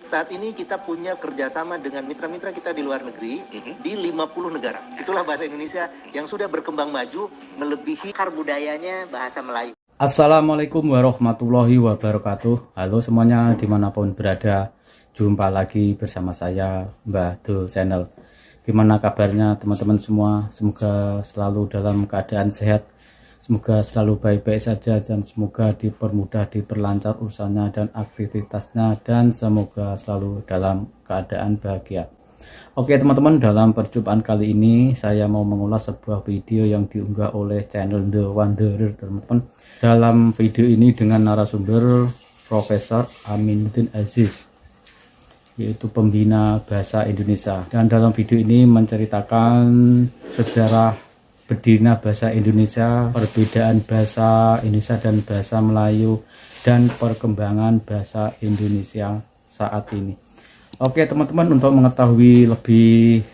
Saat ini kita punya kerjasama dengan mitra-mitra kita di luar negeri di 50 negara. Itulah bahasa Indonesia yang sudah berkembang maju melebihi akar budayanya bahasa Melayu. Assalamualaikum warahmatullahi wabarakatuh. Halo semuanya dimanapun berada. Jumpa lagi bersama saya Mbah Dul Channel. Gimana kabarnya teman-teman semua? Semoga selalu dalam keadaan sehat. Semoga selalu baik-baik saja dan semoga dipermudah, diperlancar urusannya dan aktivitasnya, dan semoga selalu dalam keadaan bahagia. Oke teman-teman, dalam perjumpaan kali ini saya mau mengulas sebuah video yang diunggah oleh channel The Wanderer teman-teman. Dalam video ini dengan narasumber Profesor Aminuddin Aziz, yaitu pembina bahasa Indonesia, dan dalam video ini menceritakan sejarah berdirinya bahasa Indonesia, perbedaan bahasa Indonesia dan bahasa Melayu, dan perkembangan bahasa Indonesia saat ini. Oke teman-teman, untuk mengetahui lebih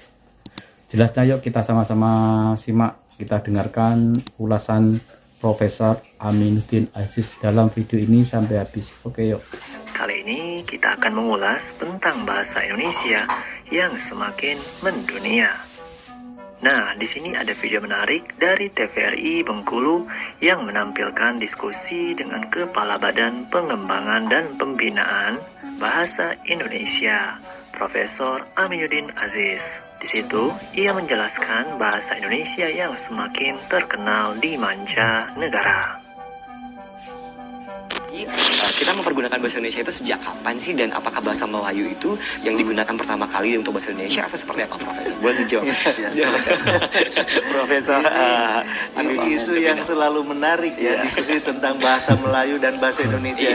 jelasnya yuk kita sama-sama simak, kita dengarkan ulasan Profesor Aminuddin Aziz dalam video ini sampai habis. Oke yuk. Kali ini kita akan mengulas tentang bahasa Indonesia yang semakin mendunia. Nah, di sini ada video menarik dari TVRI Bengkulu yang menampilkan diskusi dengan Kepala Badan Pengembangan dan Pembinaan Bahasa Indonesia, Profesor Aminuddin Aziz. Di situ, ia menjelaskan bahasa Indonesia yang semakin terkenal di mancanegara. Kita mempergunakan bahasa Indonesia itu sejak kapan sih, dan apakah bahasa Melayu itu yang digunakan pertama kali untuk bahasa Indonesia atau seperti apa, Profesor? Boleh dijawab. Profesor, ini isu yang selalu menarik ya, diskusi tentang bahasa Melayu dan bahasa Indonesia.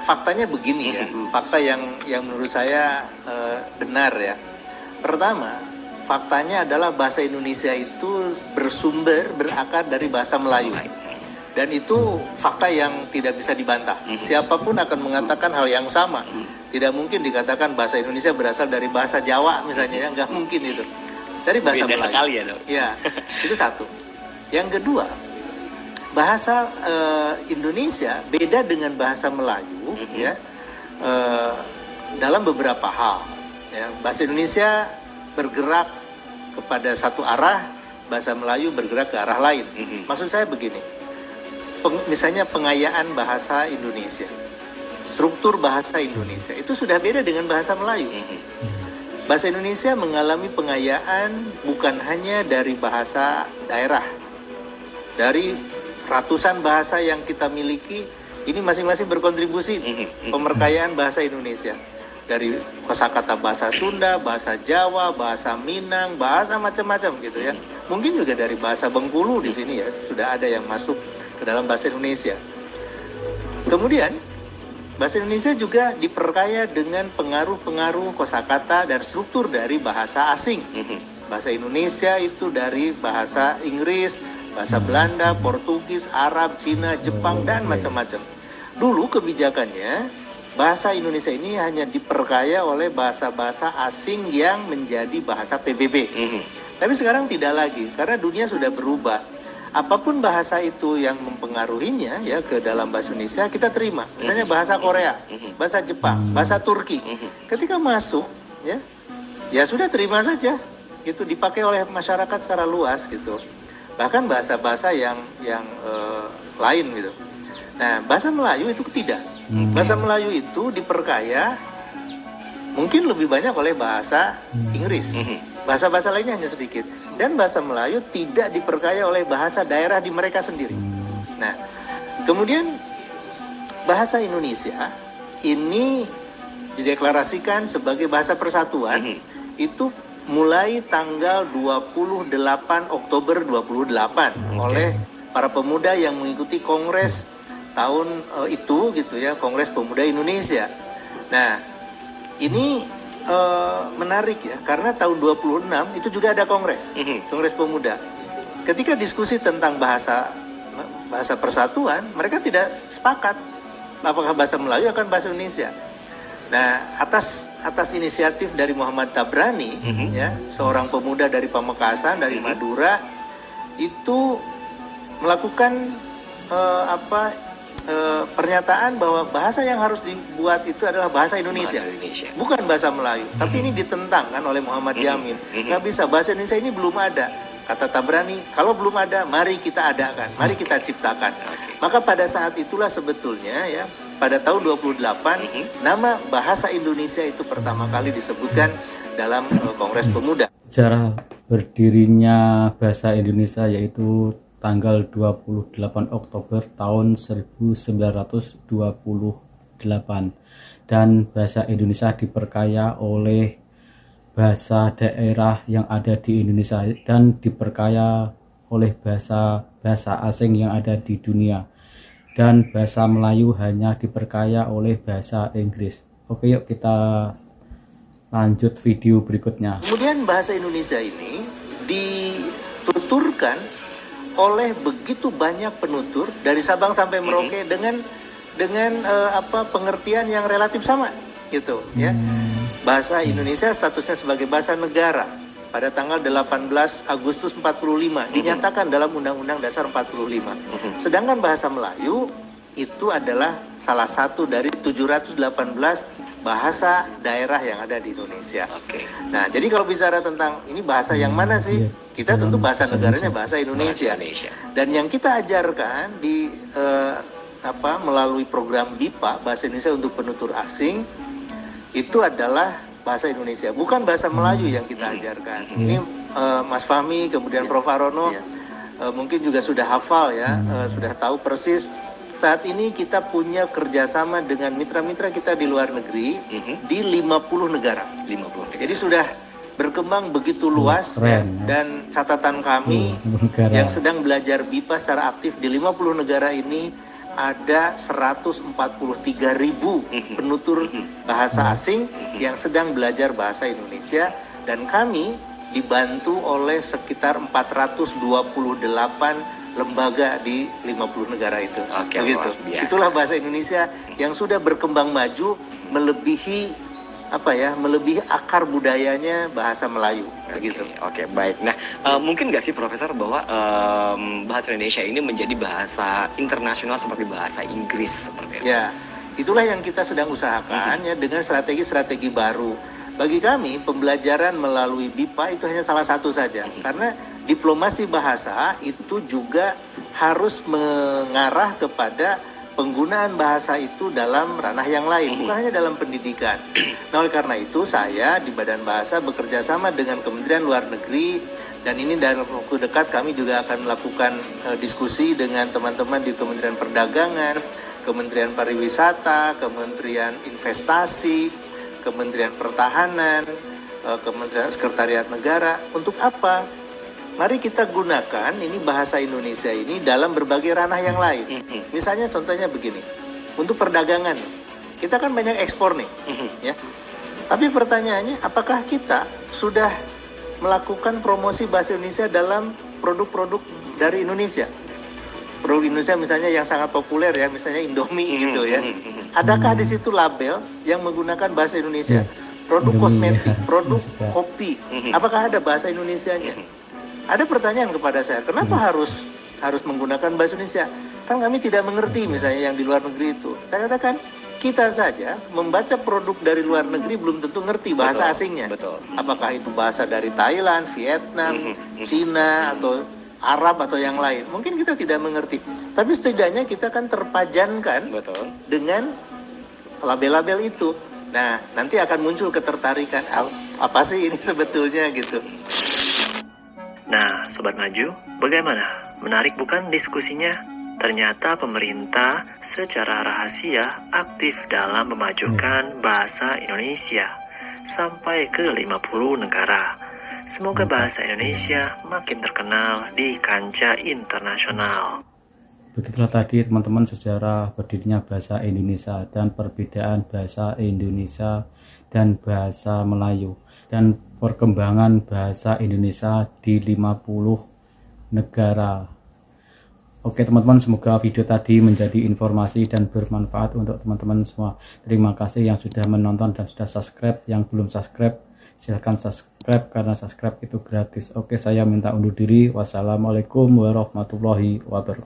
Faktanya begini ya, fakta yang menurut saya benar ya. Pertama, faktanya adalah bahasa Indonesia itu berakar dari bahasa Melayu. Dan itu fakta yang tidak bisa dibantah. Siapapun akan mengatakan hal yang sama. Tidak mungkin dikatakan bahasa Indonesia berasal dari bahasa Jawa misalnya, ya nggak mungkin itu. Dari bahasa Melayu. Sekali ya, dok. Ya, itu satu. Yang kedua, bahasa Indonesia beda dengan bahasa Melayu ya dalam beberapa hal. Ya, bahasa Indonesia bergerak kepada satu arah, bahasa Melayu bergerak ke arah lain. Maksud saya begini. Misalnya pengayaan bahasa Indonesia, struktur bahasa Indonesia itu sudah beda dengan bahasa Melayu. Bahasa Indonesia mengalami pengayaan bukan hanya dari bahasa daerah, dari ratusan bahasa yang kita miliki, ini masing-masing berkontribusi pemerkayaan bahasa Indonesia. Dari kosakata bahasa Sunda, bahasa Jawa, bahasa Minang, bahasa macam-macam gitu ya. Mungkin juga dari bahasa Bengkulu di sini ya sudah ada yang masuk ke dalam bahasa Indonesia. Kemudian bahasa Indonesia juga diperkaya dengan pengaruh-pengaruh kosakata dan struktur dari bahasa asing. Bahasa Indonesia itu dari bahasa Inggris, bahasa Belanda, Portugis, Arab, Cina, Jepang, dan macam-macam. Dulu kebijakannya bahasa Indonesia ini hanya diperkaya oleh bahasa-bahasa asing yang menjadi bahasa PBB. Tapi sekarang tidak lagi, karena dunia sudah berubah. Apapun bahasa itu yang mempengaruhinya ya ke dalam bahasa Indonesia, kita terima. Misalnya bahasa Korea, bahasa Jepang, bahasa Turki. Ketika masuk ya sudah terima saja. Itu dipakai oleh masyarakat secara luas gitu. Bahkan bahasa-bahasa yang lain gitu. Nah, bahasa Melayu itu tidak. Bahasa Melayu itu diperkaya mungkin lebih banyak oleh bahasa Inggris. Bahasa-bahasa lainnya hanya sedikit. Dan bahasa Melayu tidak diperkaya oleh bahasa daerah di mereka sendiri. Nah, kemudian bahasa Indonesia ini dideklarasikan sebagai bahasa persatuan itu mulai tanggal 28 Oktober 28 oleh para pemuda yang mengikuti kongres tahun itu gitu ya, Kongres Pemuda Indonesia. Nah, ini menarik ya, karena tahun 26 itu juga ada kongres, Kongres Pemuda. Ketika diskusi tentang bahasa persatuan, mereka tidak sepakat apakah bahasa Melayu akan bahasa Indonesia. Nah, atas inisiatif dari Muhammad Tabrani, ya, seorang pemuda dari Pamekasan, dari Madura, itu melakukan pernyataan bahwa bahasa yang harus dibuat itu adalah bahasa Indonesia, Bahasa Indonesia. bukan bahasa Melayu. Tapi ini ditentang kan oleh Muhammad Yamin. Nggak bisa, bahasa Indonesia ini belum ada. Kata Tabrani, kalau belum ada, mari kita adakan, mari kita ciptakan. Maka pada saat itulah sebetulnya ya, pada tahun 28, nama bahasa Indonesia itu pertama kali disebutkan dalam Kongres Pemuda. Sejarah berdirinya bahasa Indonesia yaitu tanggal 28 Oktober tahun 1928, dan bahasa Indonesia diperkaya oleh bahasa daerah yang ada di Indonesia dan diperkaya oleh bahasa asing yang ada di dunia, dan bahasa Melayu hanya diperkaya oleh bahasa Inggris. Oke, yuk kita lanjut video berikutnya. Kemudian bahasa Indonesia ini dituturkan oleh begitu banyak penutur dari Sabang sampai Merauke dengan pengertian yang relatif sama gitu ya. Bahasa Indonesia statusnya sebagai bahasa negara pada tanggal 18 Agustus 45 dinyatakan dalam Undang-Undang Dasar 45. Sedangkan bahasa Melayu itu adalah salah satu dari 718 bahasa daerah yang ada di Indonesia. Nah, jadi kalau bicara tentang ini bahasa yang mana sih? Kita tentu bahasa negaranya bahasa Indonesia. Dan yang kita ajarkan di melalui program BIPA, Bahasa Indonesia untuk Penutur Asing, itu adalah bahasa Indonesia, bukan bahasa Melayu yang kita ajarkan. Ini Mas Fahmi, kemudian Prof. Arono mungkin juga sudah hafal ya, sudah tahu persis. Saat ini kita punya kerjasama dengan mitra-mitra kita di luar negeri di 50 negara. 50 negara. Jadi sudah berkembang begitu luas ya, dan catatan kami yang sedang belajar BIPA secara aktif di 50 negara ini ada 143.000 penutur bahasa asing yang sedang belajar bahasa Indonesia, dan kami dibantu oleh sekitar 428 lembaga di 50 negara itu. Begitu. Itulah bahasa Indonesia yang sudah berkembang maju melebihi melebihi akar budayanya bahasa Melayu. Begitu. Oke, baik. Nah, mungkin nggak sih Profesor bahwa bahasa Indonesia ini menjadi bahasa internasional seperti bahasa Inggris seperti itu? Ya, itulah yang kita sedang usahakan ya, dengan strategi-strategi baru. Bagi kami, pembelajaran melalui BIPA itu hanya salah satu saja. Karena diplomasi bahasa itu juga harus mengarah kepada penggunaan bahasa itu dalam ranah yang lain, bukan hanya dalam pendidikan. Nah, oleh karena itu saya di Badan Bahasa bekerja sama dengan Kementerian Luar Negeri, dan ini dalam waktu dekat kami juga akan melakukan diskusi dengan teman-teman di Kementerian Perdagangan, Kementerian Pariwisata, Kementerian Investasi, Kementerian Pertahanan, Kementerian Sekretariat Negara. Untuk apa? Mari kita gunakan ini bahasa Indonesia ini dalam berbagai ranah yang lain. Misalnya contohnya begini, untuk perdagangan, kita kan banyak ekspor nih, ya. Tapi pertanyaannya, apakah kita sudah melakukan promosi bahasa Indonesia dalam produk-produk dari Indonesia? Produk Indonesia misalnya yang sangat populer ya, misalnya Indomie gitu ya. Adakah di situ label yang menggunakan bahasa Indonesia? Produk kosmetik, produk kopi, apakah ada bahasa Indonesianya? Ada pertanyaan kepada saya, kenapa harus menggunakan bahasa Indonesia? Kan kami tidak mengerti misalnya yang di luar negeri itu. Saya katakan, kita saja membaca produk dari luar negeri belum tentu ngerti bahasa asingnya. Apakah itu bahasa dari Thailand, Vietnam, Cina, atau Arab atau yang lain. Mungkin kita tidak mengerti. Tapi setidaknya kita kan terpajankan dengan label-label itu. Nah, nanti akan muncul ketertarikan, apa sih ini sebetulnya gitu. Nah, Sobat Maju, bagaimana? Menarik bukan diskusinya? Ternyata pemerintah secara rahasia aktif dalam memajukan bahasa Indonesia sampai ke 50 negara. Semoga bahasa Indonesia makin terkenal di kancah internasional. Begitulah tadi teman-teman sejarah berdirinya bahasa Indonesia dan perbedaan bahasa Indonesia dan bahasa Melayu, dan perkembangan bahasa Indonesia di 50 negara. Oke teman-teman, semoga video tadi menjadi informasi dan bermanfaat untuk teman-teman semua. Terima kasih yang sudah menonton dan sudah subscribe. Yang belum subscribe, silahkan subscribe karena subscribe itu gratis. Oke, saya minta undur diri. Wassalamualaikum warahmatullahi wabarakatuh.